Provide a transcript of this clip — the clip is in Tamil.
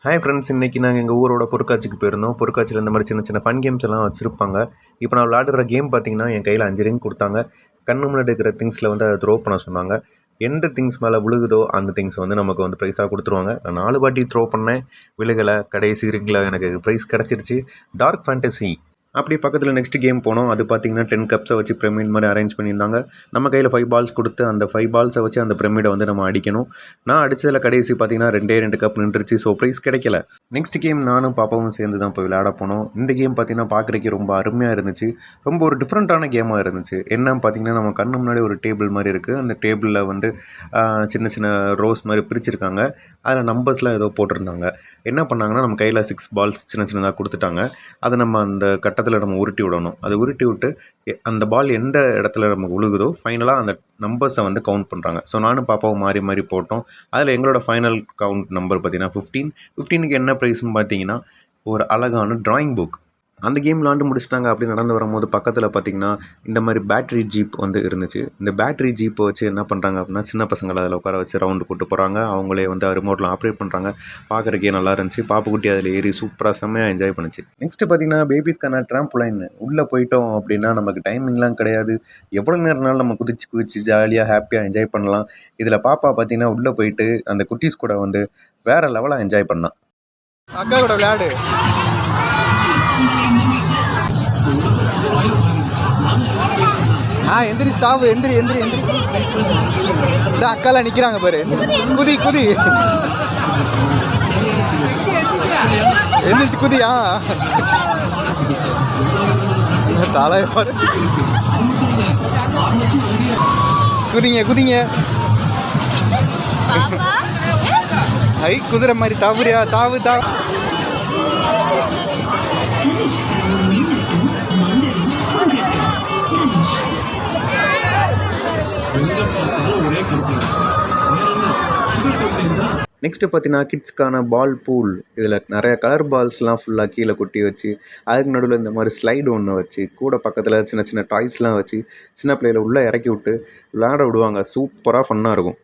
ஹாய் ஃப்ரெண்ட்ஸ், இன்றைக்கி நாங்கள் எங்கள் ஊரோட பொருட்காட்சிக்கு போயிருந்தோம். பொருட்காட்சியில் இந்த மாதிரி சின்ன சின்ன ஃபன் கேம்ஸ் எல்லாம் வச்சுருப்பாங்க. இப்போ நான் விளையாடுற கேம் பார்த்தீங்கன்னா, என் கையில் 5 ரிங் கொடுத்தாங்க. கண்ணு முன்னாடி இருக்கிற திங்ஸில் வந்து அதை த்ரோ பண்ண சொன்னாங்க. எந்த திங்ஸ் மேலே விழுகுதோ அந்த திங்ஸ் வந்து நமக்கு வந்து ப்ரைஸாக கொடுத்துருவாங்க. நான் 4 வாட்டி த்ரோ பண்ணேன், விழுகலை. கடைசி ரிங்கில் எனக்கு ப்ரைஸ் கிடச்சிருச்சு. Dark fantasy. அப்படி பக்கத்தில் நெக்ஸ்ட் கேம் போனோம். அது பார்த்தீங்கன்னா 10 கப்ஸை வச்சு பிரமிட் மாதிரி அரேஞ்ச் பண்ணியிருந்தாங்க. நம்ம கையில் 5 பால்ஸ் கொடுத்து அந்த 5 பால்ஸை வச்சு அந்த பிரமிடை வந்து நம்ம அடிக்கணும். நான் அடித்ததில் கடைசி பார்த்தீங்கன்னா 2 கப் நின்றுச்சு. ஸோ ப்ரைஸ் கிடைக்கல. நெக்ஸ்ட் கேம் நானும் பாப்பாவும் சேர்ந்து தான் போய் விளையாட போனோம். இந்த கேம் பார்த்தீங்கன்னா பார்க்குறதுக்கு ரொம்ப அருமையாக இருந்துச்சு. ரொம்ப ஒரு டிஃப்ரெண்ட்டான கேமாக இருந்துச்சு. என்னன்னு பார்த்தீங்கன்னா, நம்ம கண்ணு முன்னாடி ஒரு டேபிள் மாதிரி இருக்குது. அந்த டேபிளில் வந்து சின்ன சின்ன ரோஸ் மாதிரி பிரிச்சுருக்காங்க. அதில் நம்பர்ஸ்லாம் ஏதோ போட்டிருந்தாங்க. என்ன பண்ணாங்கன்னா, நம்ம கையில் 6 பால்ஸ் சின்ன சின்னதாக கொடுத்துட்டாங்க. அதை நம்ம அந்த கட்டத்தில் நம்ம உருட்டி விடணும். அதை உருட்டி விட்டு அந்த பால் எந்த இடத்துல நமக்கு விழுகுதோ ஃபைனலாக அந்த நம்பர்ஸை வந்து கவுண்ட் பண்ணுறாங்க. ஸோ நானும் பாப்பாவும் மாறி மாறி போட்டோம். அதில் எங்களோட ஃபைனல் கவுண்ட் நம்பர் பார்த்தீங்கன்னா 15க்கு என்ன ப்ரைஸ்ன்னு பார்த்தீங்கன்னா, ஒரு அழகான ட்ராயிங் புக். அந்த கேம் விளாண்டு முடிச்சிட்டாங்க. அப்படி நடந்து வரும்போது பக்கத்தில் பார்த்திங்கன்னா இந்த மாதிரி பேட்ரி ஜீப் வந்து இருந்துச்சு. இந்த பேட்ரி ஜீப்பை வச்சு என்ன பண்ணுறாங்க அப்படின்னா, சின்ன பசங்களை அதில் உட்கார வச்சு ரவுண்டு கூட்டு போகிறாங்க. அவங்களே வந்து ரிமோட்டில் ஆப்ரேட் பண்ணுறாங்க. பார்க்குறக்கே நல்லா இருந்துச்சு. பாப்புக்குட்டி அதில் ஏறி சூப்பராக செம்மையாக என்ஜாய் பண்ணிச்சு. நெக்ஸ்ட்டு பார்த்திங்கன்னா, பேபிஸ்க்கான ட்ராம்ப்லைன். உள்ளே போயிட்டோம் அப்படின்னா நமக்கு டைமிங்லாம் கிடையாது. எவ்வளோ நேரம்னாலும் நம்ம குதிச்சு ஜாலியாக ஹாப்பியாக என்ஜாய் பண்ணலாம். இதில் பாப்பா பார்த்திங்கன்னா உள்ளே போயிட்டு அந்த குட்டீஸ் கூட வந்து வேறு லெவலாக என்ஜாய் பண்ணான். அக்கா கூட விளையாடு. எந்திரிச்சு தாவு. எந்திரி இந்த அக்காலாம் நிற்கிறாங்க பாரு. குதி எந்திரிச்சு குதியா தலை பாரு. குதிங்க ஐ குதிரை மாதிரி தாவுறியா? தாவு. நெக்ஸ்ட்டு பார்த்தீங்கன்னா, கிட்ஸ்க்கான பால் பூல். இதில் நிறைய கலர் பால்ஸ்லாம் ஃபுல்லாக கீழே கொட்டி வச்சு, அதுக்கு நடுவில் இந்த மாதிரி ஸ்லைடு ஒன்று வச்சு, கூட பக்கத்தில் சின்ன சின்ன டாய்ஸ்லாம் வச்சு சின்ன பிள்ளைகளை உள்ளே இறக்கி விட்டு விளையாட விடுவாங்க. சூப்பராக ஃபன்னாக இருக்கும்.